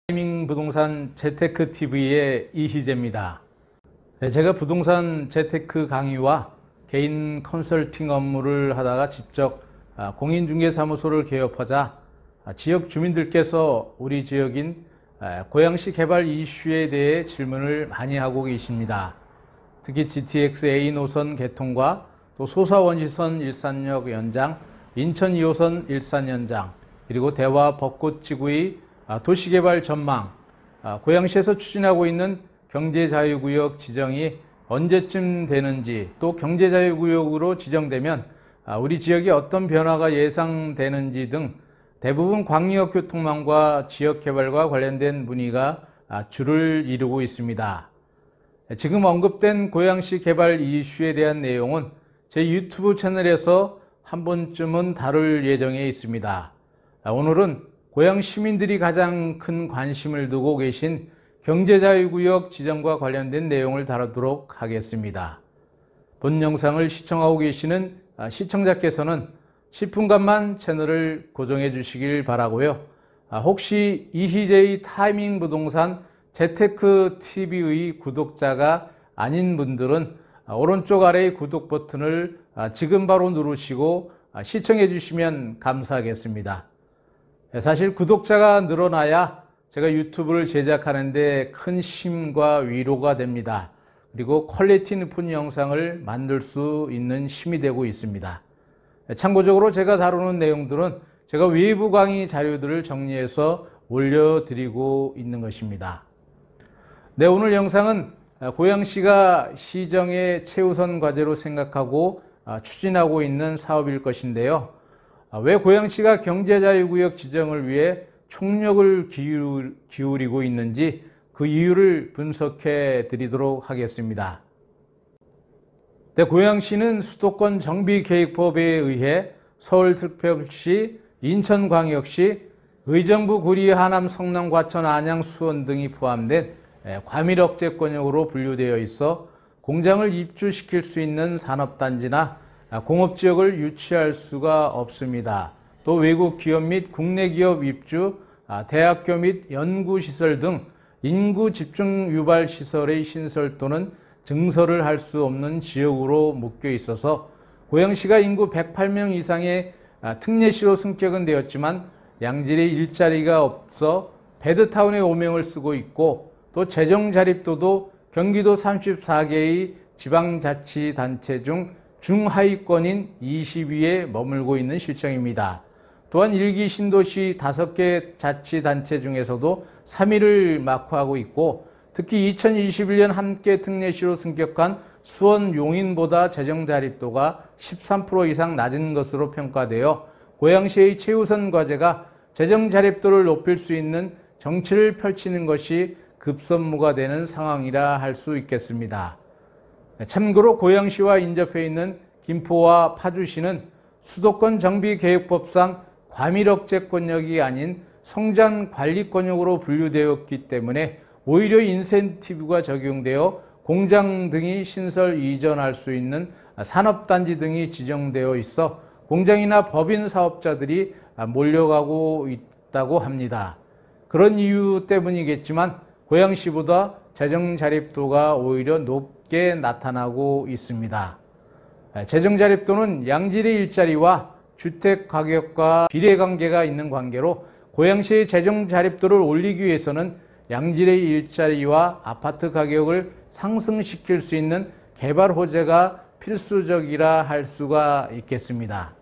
타이밍 부동산 재테크 TV의 이희재입니다. 제가 부동산 재테크 강의와 개인 컨설팅 업무를 하다가 직접 공인중개사무소를 개업하자 지역 주민들께서 우리 지역인 고양시 개발 이슈에 대해 질문을 많이 하고 계십니다. 특히 GTX A 노선 개통과 또 소사원시선 일산역 연장, 인천 2호선 일산 연장, 그리고 대화 벚꽃지구의 도시개발 전망, 고양시에서 추진하고 있는 경제자유구역 지정이 언제쯤 되는지, 또 경제자유구역으로 지정되면 우리 지역에 어떤 변화가 예상되는지 등 대부분 광역교통망과 지역개발과 관련된 문의가 주를 이루고 있습니다. 지금 언급된 고양시 개발 이슈에 대한 내용은 제 유튜브 채널에서 한 번쯤은 다룰 예정에 있습니다. 오늘은 고양 시민들이 가장 큰 관심을 두고 계신 경제자유구역 지정과 관련된 내용을 다루도록 하겠습니다. 본 영상을 시청하고 계시는 시청자께서는 10분간만 채널을 고정해 주시길 바라고요. 혹시 이희재의 타이밍 부동산 재테크 TV의 구독자가 아닌 분들은 오른쪽 아래의 구독 버튼을 지금 바로 누르시고 시청해 주시면 감사하겠습니다. 사실 구독자가 늘어나야 제가 유튜브를 제작하는데 큰 힘과 위로가 됩니다. 그리고 퀄리티 높은 영상을 만들 수 있는 힘이 되고 있습니다. 참고적으로 제가 다루는 내용들은 제가 외부 강의 자료들을 정리해서 올려드리고 있는 것입니다. 네, 오늘 영상은 고양시가 시정의 최우선 과제로 생각하고 추진하고 있는 사업일 것인데요. 왜 고양시가 경제자유구역 지정을 위해 총력을 기울이고 있는지 그 이유를 분석해 드리도록 하겠습니다. 네, 고양시는 수도권 정비계획법에 의해 서울특별시, 인천광역시, 의정부, 구리, 하남, 성남, 과천, 안양, 수원 등이 포함된 과밀억제권역으로 분류되어 있어 공장을 입주시킬 수 있는 산업단지나 공업지역을 유치할 수가 없습니다. 또 외국 기업 및 국내 기업 입주, 대학교 및 연구시설 등 인구 집중 유발 시설의 신설 또는 증설을 할 수 없는 지역으로 묶여 있어서 고양시가 인구 108명 이상의 특례시로 승격은 되었지만 양질의 일자리가 없어 배드타운의 오명을 쓰고 있고, 또 재정 자립도도 경기도 34개의 지방자치단체 중 중하위권인 20위에 머물고 있는 실정입니다. 또한 1기 신도시 5개 자치단체 중에서도 3위를 마크하고 있고, 특히 2021년 함께 특례시로 승격한 수원 용인보다 재정 자립도가 13% 이상 낮은 것으로 평가되어 고양시의 최우선 과제가 재정 자립도를 높일 수 있는 정치를 펼치는 것이 급선무가 되는 상황이라 할 수 있겠습니다. 참고로 고양시와 인접해 있는 김포와 파주시는 수도권 정비계획법상 과밀억제권역이 아닌 성장관리권역으로 분류되었기 때문에 오히려 인센티브가 적용되어 공장 등이 신설 이전할 수 있는 산업단지 등이 지정되어 있어 공장이나 법인 사업자들이 몰려가고 있다고 합니다. 그런 이유 때문이겠지만 고양시보다 재정 자립도가 오히려 높게 나타나고 있습니다. 재정 자립도는 양질의 일자리와 주택 가격과 비례관계가 있는 관계로 고양시의 재정 자립도를 올리기 위해서는 양질의 일자리와 아파트 가격을 상승시킬 수 있는 개발 호재가 필수적이라 할 수가 있겠습니다.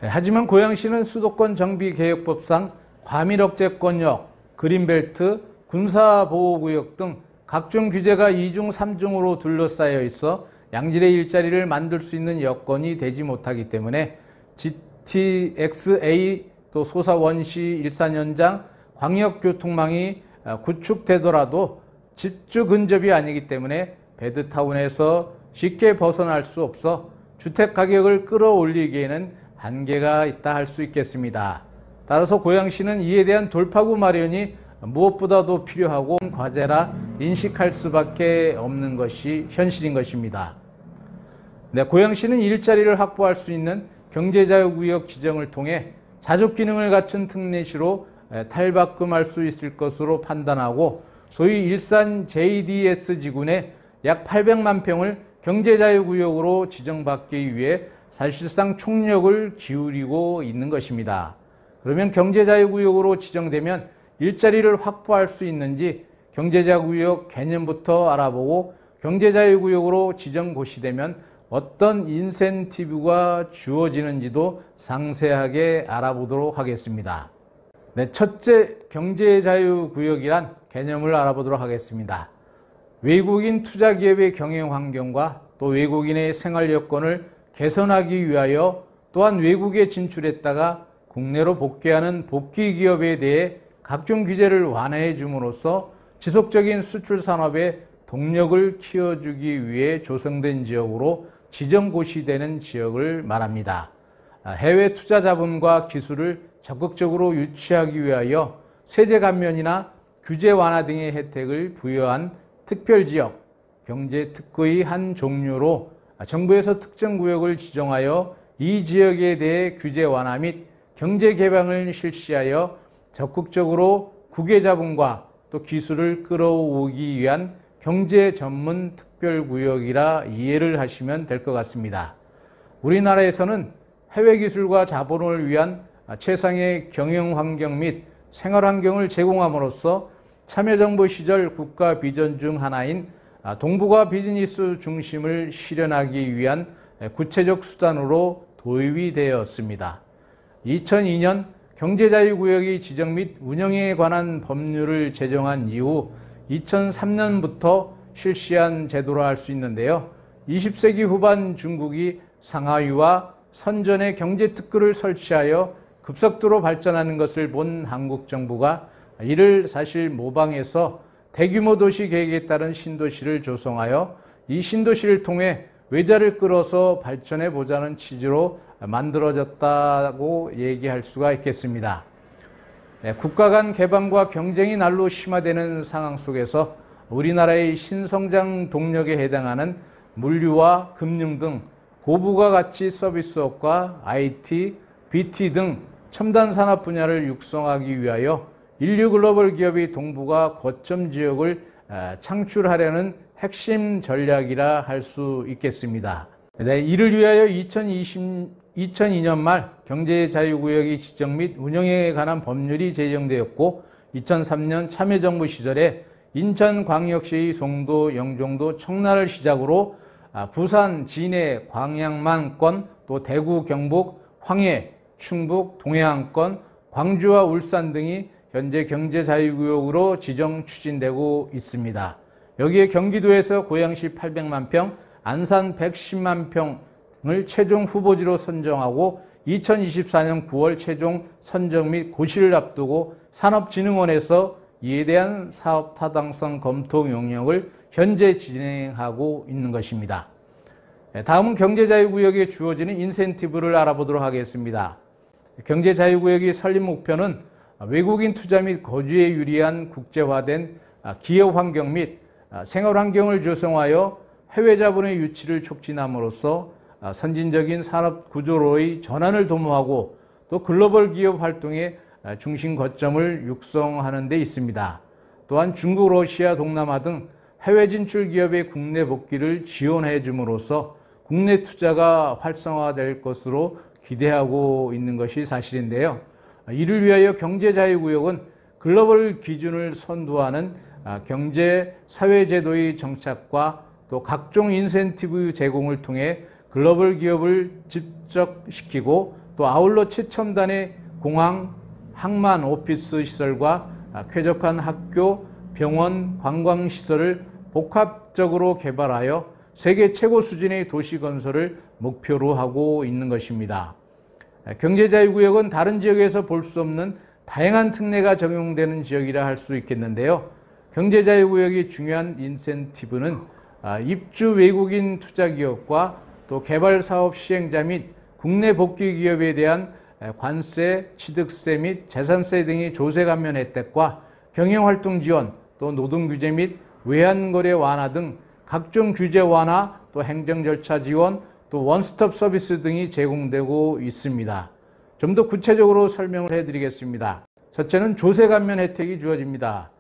하지만 고양시는 수도권 정비계획법상 과밀억제권역, 그린벨트, 군사보호구역 등 각종 규제가 2중, 3중으로 둘러싸여 있어 양질의 일자리를 만들 수 있는 여건이 되지 못하기 때문에 GTX-A 또 소사원시 일산 연장 광역교통망이 구축되더라도 집주 근접이 아니기 때문에 배드타운에서 쉽게 벗어날 수 없어 주택가격을 끌어올리기에는 한계가 있다 할 수 있겠습니다. 따라서 고양시는 이에 대한 돌파구 마련이 무엇보다도 필요하고 과제라 인식할 수밖에 없는 것이 현실인 것입니다. 네, 고양시는 일자리를 확보할 수 있는 경제자유구역 지정을 통해 자족 기능을 갖춘 특례시로 탈바꿈할 수 있을 것으로 판단하고 소위 일산 JDS 지구내 약 800만 평을 경제자유구역으로 지정받기 위해 사실상 총력을 기울이고 있는 것입니다. 그러면 경제자유구역으로 지정되면 일자리를 확보할 수 있는지 경제자유구역 개념부터 알아보고 경제자유구역으로 지정고시되면 어떤 인센티브가 주어지는지도 상세하게 알아보도록 하겠습니다. 네, 첫째, 경제자유구역이란 개념을 알아보도록 하겠습니다. 외국인 투자기업의 경영 환경과 또 외국인의 생활 여건을 개선하기 위하여 또한 외국에 진출했다가 국내로 복귀하는 복귀기업에 대해 각종 규제를 완화해 줌으로써 지속적인 수출 산업의 동력을 키워주기 위해 조성된 지역으로 지정고시되는 지역을 말합니다. 해외 투자 자본과 기술을 적극적으로 유치하기 위하여 세제 감면이나 규제 완화 등의 혜택을 부여한 특별지역, 경제특구의 한 종류로 정부에서 특정 구역을 지정하여 이 지역에 대해 규제 완화 및 경제 개방을 실시하여 적극적으로 국외 자본과 또 기술을 끌어오기 위한 경제 전문 특별구역이라 이해를 하시면 될 것 같습니다. 우리나라에서는 해외 기술과 자본을 위한 최상의 경영 환경 및 생활 환경을 제공함으로써 참여정부 시절 국가 비전 중 하나인 동북아 비즈니스 중심을 실현하기 위한 구체적 수단으로 도입이 되었습니다. 2002년 경제자유구역의 지정 및 운영에 관한 법률을 제정한 이후 2003년부터 실시한 제도라 할 수 있는데요. 20세기 후반 중국이 상하이와 선전에 경제특구를 설치하여 급속도로 발전하는 것을 본 한국 정부가 이를 사실 모방해서 대규모 도시 계획에 따른 신도시를 조성하여 이 신도시를 통해 외자를 끌어서 발전해 보자는 취지로 만들어졌다고 얘기할 수가 있겠습니다. 국가 간 개방과 경쟁이 날로 심화되는 상황 속에서 우리나라의 신성장 동력에 해당하는 물류와 금융 등 고부가 가치 서비스업과 IT, BT 등 첨단 산업 분야를 육성하기 위하여 인류 글로벌 기업의 동북아 거점 지역을 창출하려는 핵심 전략이라 할 수 있겠습니다. 네, 이를 위하여 2002년 말 경제자유구역의 지정 및 운영에 관한 법률이 제정되었고 2003년 참여정부 시절에 인천광역시의 송도, 영종도, 청라를 시작으로 부산, 진해, 광양만권, 또 대구, 경북, 황해, 충북, 동해안권, 광주와 울산 등이 현재 경제자유구역으로 지정 추진되고 있습니다. 여기에 경기도에서 고양시 800만 평, 안산 110만 평을 최종 후보지로 선정하고 2024년 9월 최종 선정 및 고시를 앞두고 산업진흥원에서 이에 대한 사업 타당성 검토 용역을 현재 진행하고 있는 것입니다. 다음은 경제자유구역에 주어지는 인센티브를 알아보도록 하겠습니다. 경제자유구역의 설립 목표는 외국인 투자 및 거주에 유리한 국제화된 기업 환경 및 생활 환경을 조성하여 해외 자본의 유치를 촉진함으로써 선진적인 산업 구조로의 전환을 도모하고 또 글로벌 기업 활동의 중심 거점을 육성하는 데 있습니다. 또한 중국, 러시아, 동남아 등 해외 진출 기업의 국내 복귀를 지원해 줌으로써 국내 투자가 활성화될 것으로 기대하고 있는 것이 사실인데요. 이를 위하여 경제자유구역은 글로벌 기준을 선도하는 경제 사회제도의 정착과 또 각종 인센티브 제공을 통해 글로벌 기업을 집적시키고 또 아울러 최첨단의 공항, 항만, 오피스 시설과 쾌적한 학교, 병원, 관광시설을 복합적으로 개발하여 세계 최고 수준의 도시 건설을 목표로 하고 있는 것입니다. 경제자유구역은 다른 지역에서 볼 수 없는 다양한 특례가 적용되는 지역이라 할 수 있겠는데요. 경제자유구역의 중요한 인센티브는 입주 외국인 투자기업과 또 개발사업 시행자 및 국내 복귀 기업에 대한 관세, 취득세 및 재산세 등의 조세 감면 혜택과 경영활동 지원, 또 노동규제 및 외환거래 완화 등 각종 규제 완화, 또 행정 절차 지원, 또 원스톱 서비스 등이 제공되고 있습니다. 좀 더 구체적으로 설명을 해드리겠습니다. 첫째는 조세 감면 혜택이 주어집니다.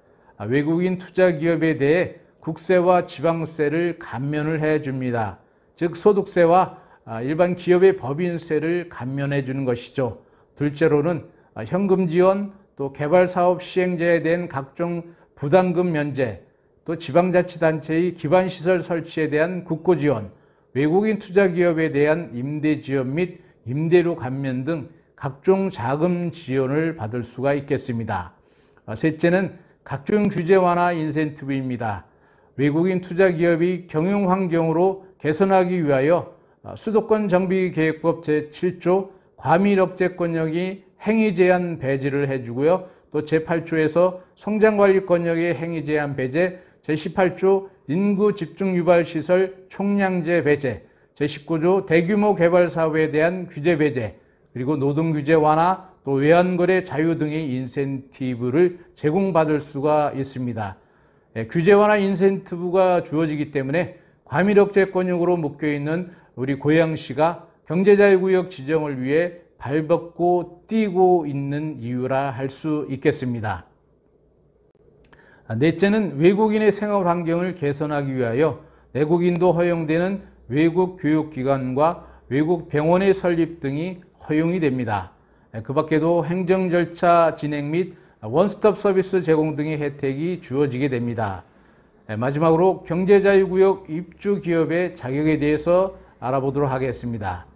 외국인 투자 기업에 대해 국세와 지방세를 감면을 해줍니다. 즉 소득세와 일반 기업의 법인세를 감면해 주는 것이죠. 둘째로는 현금 지원, 또 개발사업 시행자에 대한 각종 부담금 면제, 또 지방자치단체의 기반시설 설치에 대한 국고 지원, 외국인 투자기업에 대한 임대 지원 및 임대료 감면 등 각종 자금 지원을 받을 수가 있겠습니다. 셋째는 각종 규제 완화 인센티브입니다. 외국인 투자기업이 경영 환경으로 개선하기 위하여 수도권 정비계획법 제7조 과밀억제권역이 행위 제한 배제를 해주고요. 또 제8조에서 성장관리권역의 행위 제한 배제, 제18조 인구 집중 유발 시설 총량제 배제, 제19조 대규모 개발 사업에 대한 규제 배제, 그리고 노동 규제 완화, 또 외환거래 자유 등의 인센티브를 제공받을 수가 있습니다. 규제 완화 인센티브가 주어지기 때문에 과밀억제권역으로 묶여있는 우리 고양시가 경제자유구역 지정을 위해 발벗고 뛰고 있는 이유라 할 수 있겠습니다. 넷째는 외국인의 생활 환경을 개선하기 위하여 내국인도 허용되는 외국 교육기관과 외국 병원의 설립 등이 허용이 됩니다. 그 밖에도 행정 절차 진행 및 원스톱 서비스 제공 등의 혜택이 주어지게 됩니다. 마지막으로 경제자유구역 입주 기업의 자격에 대해서 알아보도록 하겠습니다.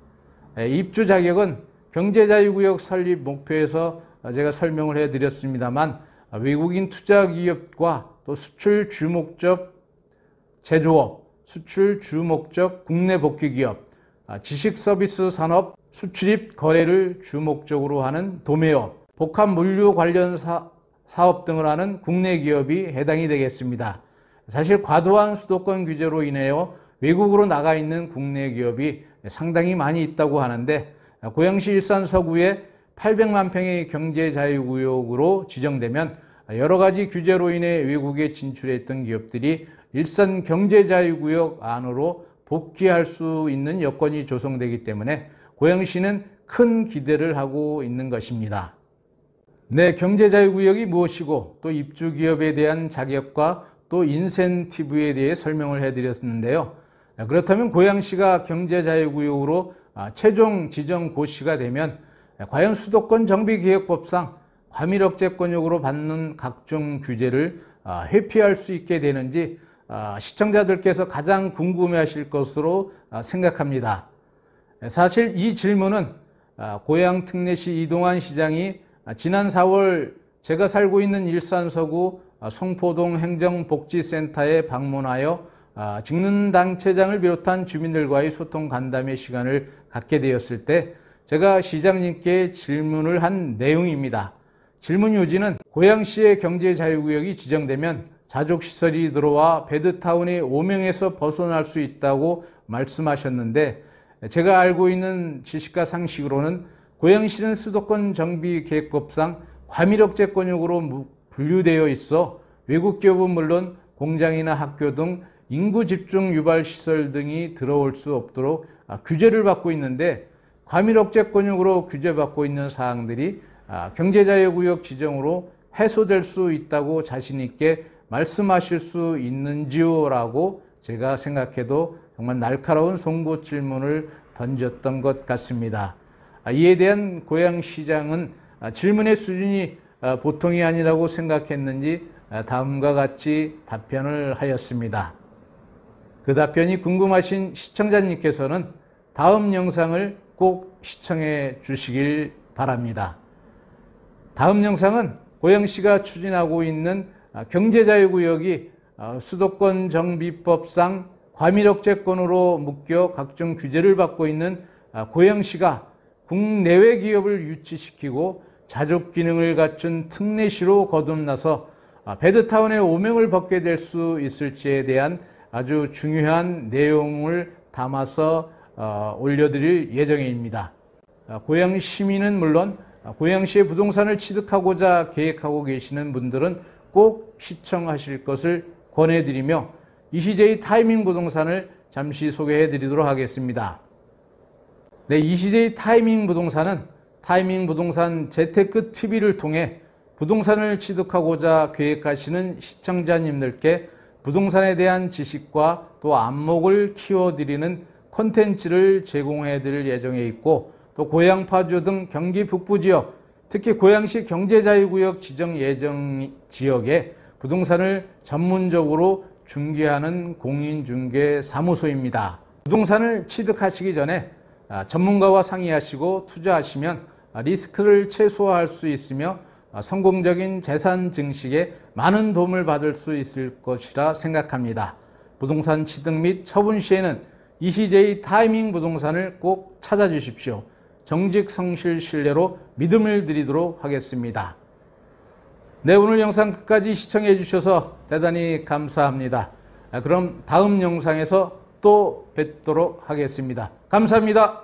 입주 자격은 경제자유구역 설립 목표에서 제가 설명을 해드렸습니다만 외국인 투자기업과 또 수출 주목적 제조업, 수출 주목적 국내 복귀기업, 지식서비스 산업, 수출입 거래를 주목적으로 하는 도매업, 복합물류 관련 사업 등을 하는 국내 기업이 해당이 되겠습니다. 사실 과도한 수도권 규제로 인하여 외국으로 나가 있는 국내 기업이 상당히 많이 있다고 하는데 고양시 일산 서구에 800만 평의 경제자유구역으로 지정되면 여러 가지 규제로 인해 외국에 진출했던 기업들이 일산 경제자유구역 안으로 복귀할 수 있는 여건이 조성되기 때문에 고양시는 큰 기대를 하고 있는 것입니다. 네, 경제자유구역이 무엇이고 또 입주기업에 대한 자격과 또 인센티브에 대해 설명을 해드렸는데요. 그렇다면 고양시가 경제자유구역으로 최종 지정 고시가 되면 과연 수도권 정비계획법상 과밀억제권역으로 받는 각종 규제를 회피할 수 있게 되는지 시청자들께서 가장 궁금해하실 것으로 생각합니다. 사실 이 질문은 고양 특례시 이동환 시장이 지난 4월 제가 살고 있는 일산 서구 송포동 행정복지센터에 방문하여 직능단체장을 비롯한 주민들과의 소통 간담회 시간을 갖게 되었을 때 제가 시장님께 질문을 한 내용입니다. 질문 요지는 고양시의 경제자유구역이 지정되면 자족시설이 들어와 베드타운의 오명에서 벗어날 수 있다고 말씀하셨는데 제가 알고 있는 지식과 상식으로는 고양시는 수도권 정비계획법상 과밀억제권역으로 분류되어 있어 외국 기업은 물론 공장이나 학교 등 인구 집중 유발 시설 등이 들어올 수 없도록 규제를 받고 있는데 과밀억제권역으로 규제받고 있는 사항들이 경제자유구역 지정으로 해소될 수 있다고 자신 있게 말씀하실 수 있는지요? 라고 제가 생각해도 정말 날카로운 송구 질문을 던졌던 것 같습니다. 이에 대한 고양시장은 질문의 수준이 보통이 아니라고 생각했는지 다음과 같이 답변을 하였습니다. 그 답변이 궁금하신 시청자님께서는 다음 영상을 꼭 시청해 주시길 바랍니다. 다음 영상은 고양시가 추진하고 있는 경제자유구역이 수도권 정비법상 과밀억제권으로 묶여 각종 규제를 받고 있는 고양시가 국내외 기업을 유치시키고 자족 기능을 갖춘 특례시로 거듭나서 베드타운의 오명을 벗게 될 수 있을지에 대한 아주 중요한 내용을 담아서 올려드릴 예정입니다. 고양 시민은 물론 고양시의 부동산을 취득하고자 계획하고 계시는 분들은 꼭 시청하실 것을 권해드리며 이시제이 타이밍 부동산을 잠시 소개해 드리도록 하겠습니다. 네, 이시제이 타이밍 부동산은 타이밍 부동산 재테크 TV를 통해 부동산을 취득하고자 계획하시는 시청자님들께 부동산에 대한 지식과 또 안목을 키워드리는 콘텐츠를 제공해 드릴 예정에 있고, 또 고양 파주 등 경기 북부 지역, 특히 고양시 경제자유구역 지정 예정 지역에 부동산을 전문적으로 중개하는 공인중개 사무소입니다. 부동산을 취득하시기 전에 전문가와 상의하시고 투자하시면 리스크를 최소화할 수 있으며 성공적인 재산 증식에 많은 도움을 받을 수 있을 것이라 생각합니다. 부동산 취득 및 처분 시에는 ECJ 타이밍 부동산을 꼭 찾아주십시오. 정직, 성실, 신뢰로 믿음을 드리도록 하겠습니다. 네, 오늘 영상 끝까지 시청해 주셔서 대단히 감사합니다. 그럼 다음 영상에서 또 뵙도록 하겠습니다. 감사합니다.